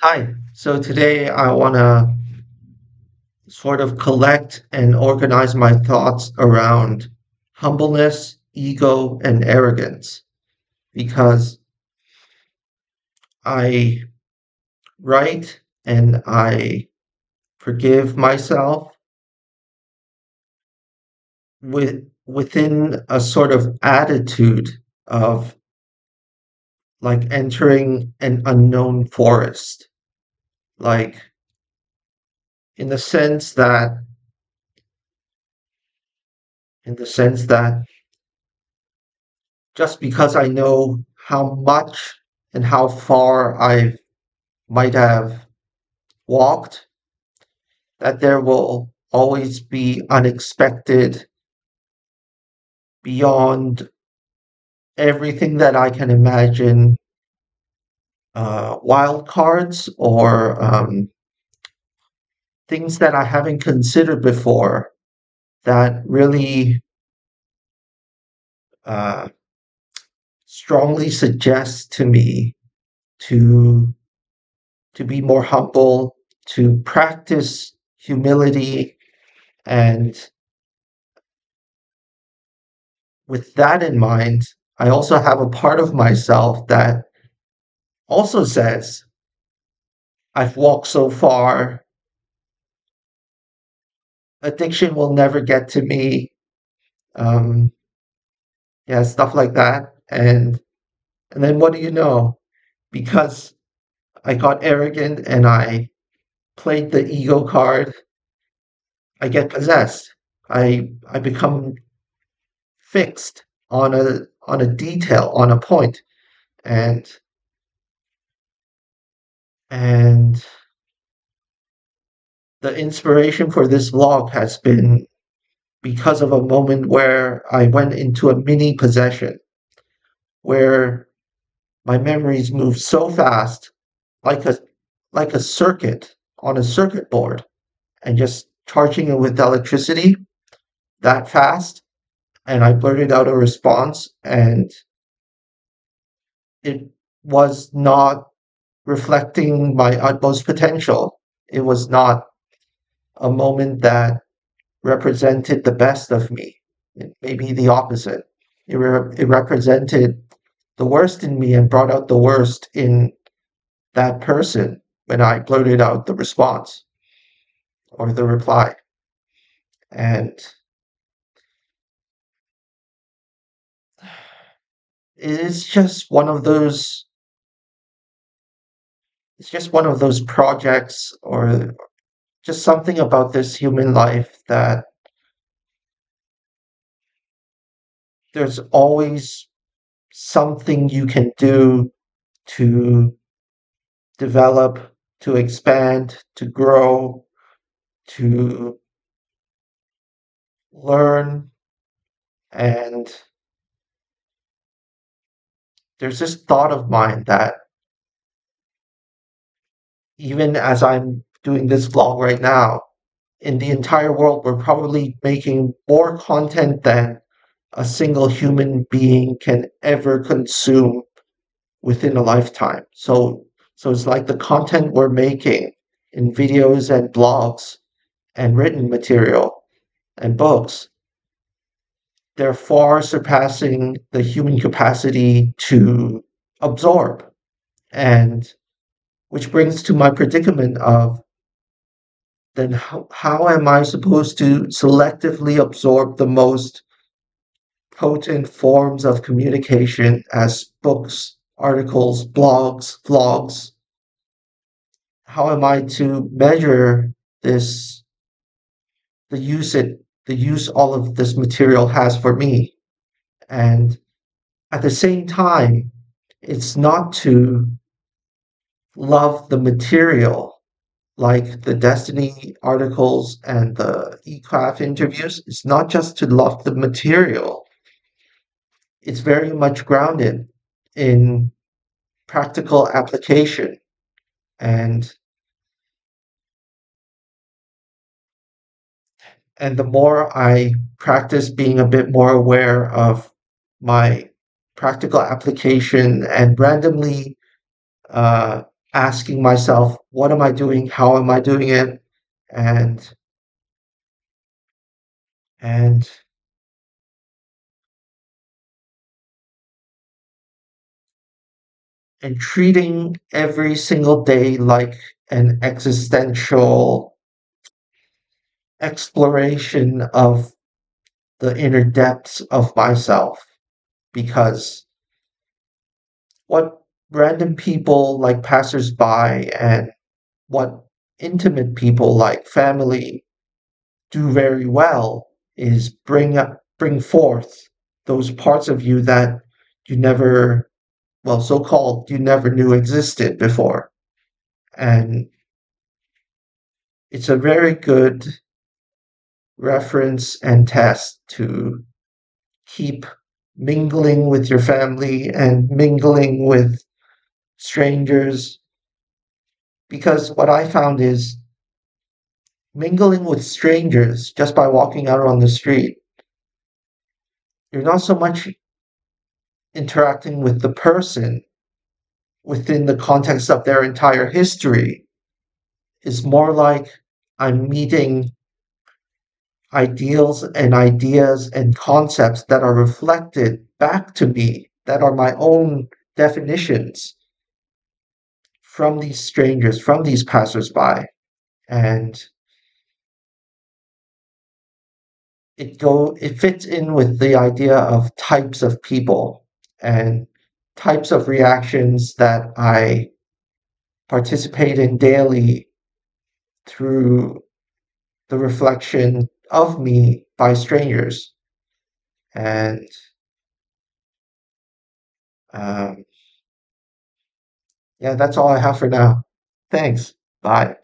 Hi. So today I want to sort of collect and organize my thoughts around humbleness, ego, and arrogance because I write and I forgive myself within a sort of attitude of like entering an unknown forest, like in the sense that in the sense that just because I know how much and how far I might have walked, that there will always be unexpected, beyond everything that I can imagine, wild cards or things that I haven't considered before that really uh, strongly suggest to me to to be more humble, to practice humility, and with that in mind, I also have a part of myself that also says, I've walked so far, addiction will never get to me. Um, yeah, stuff like that. And then what do you know? Because I got arrogant and I played the ego card, I get possessed. I become fixed on a detail, on a point. And and the inspiration for this vlog has been because of a moment where I went into a mini possession where my memories move so fast, like a circuit on a circuit board, and just charging it with electricity that fast. And I blurted out a response, and it was not reflecting my utmost potential. It was not a moment that represented the best of me. It may be the opposite. It represented the worst in me and brought out the worst in that person when I blurted out the response or the reply. And it's just one of those it's just one of those projects or just something about this human life that there's always something you can do to develop, to expand, to grow, to learn. And there's this thought of mine that even as I'm doing this vlog right now, in the entire world, we're probably making more content than a single human being can ever consume within a lifetime. So it's like the content we're making in videos and blogs and written material and books, they're far surpassing the human capacity to absorb. And which brings to my predicament of then how am I supposed to selectively absorb the most potent forms of communication as books, articles, blogs, vlogs? How am I to measure this, the use all of this material has for me? And at the same time, it's not to love the material like the Destiny articles and the eCraft interviews. It's not just to love the material. It's very much grounded in practical application. And and the more I practice being a bit more aware of my practical application and randomly asking myself, what am I doing? How am I doing it? And and and treating every single day like an existential exploration of the inner depths of myself. Because what random people like passersby and what intimate people like family do very well is bring forth those parts of you that you never, well, so called you never knew existed before. And it's a very good reference and test to keep mingling with your family and mingling with strangers. Because what I found is mingling with strangers just by walking out on the street, you're not so much interacting with the person within the context of their entire history. It's more like I'm meeting ideals and ideas and concepts that are reflected back to me, that are my own definitions from these strangers, from these passersby. And it fits in with the idea of types of people and types of reactions that I participate in daily through the reflection of me by strangers. And um, yeah, that's all I have for now. Thanks. Bye.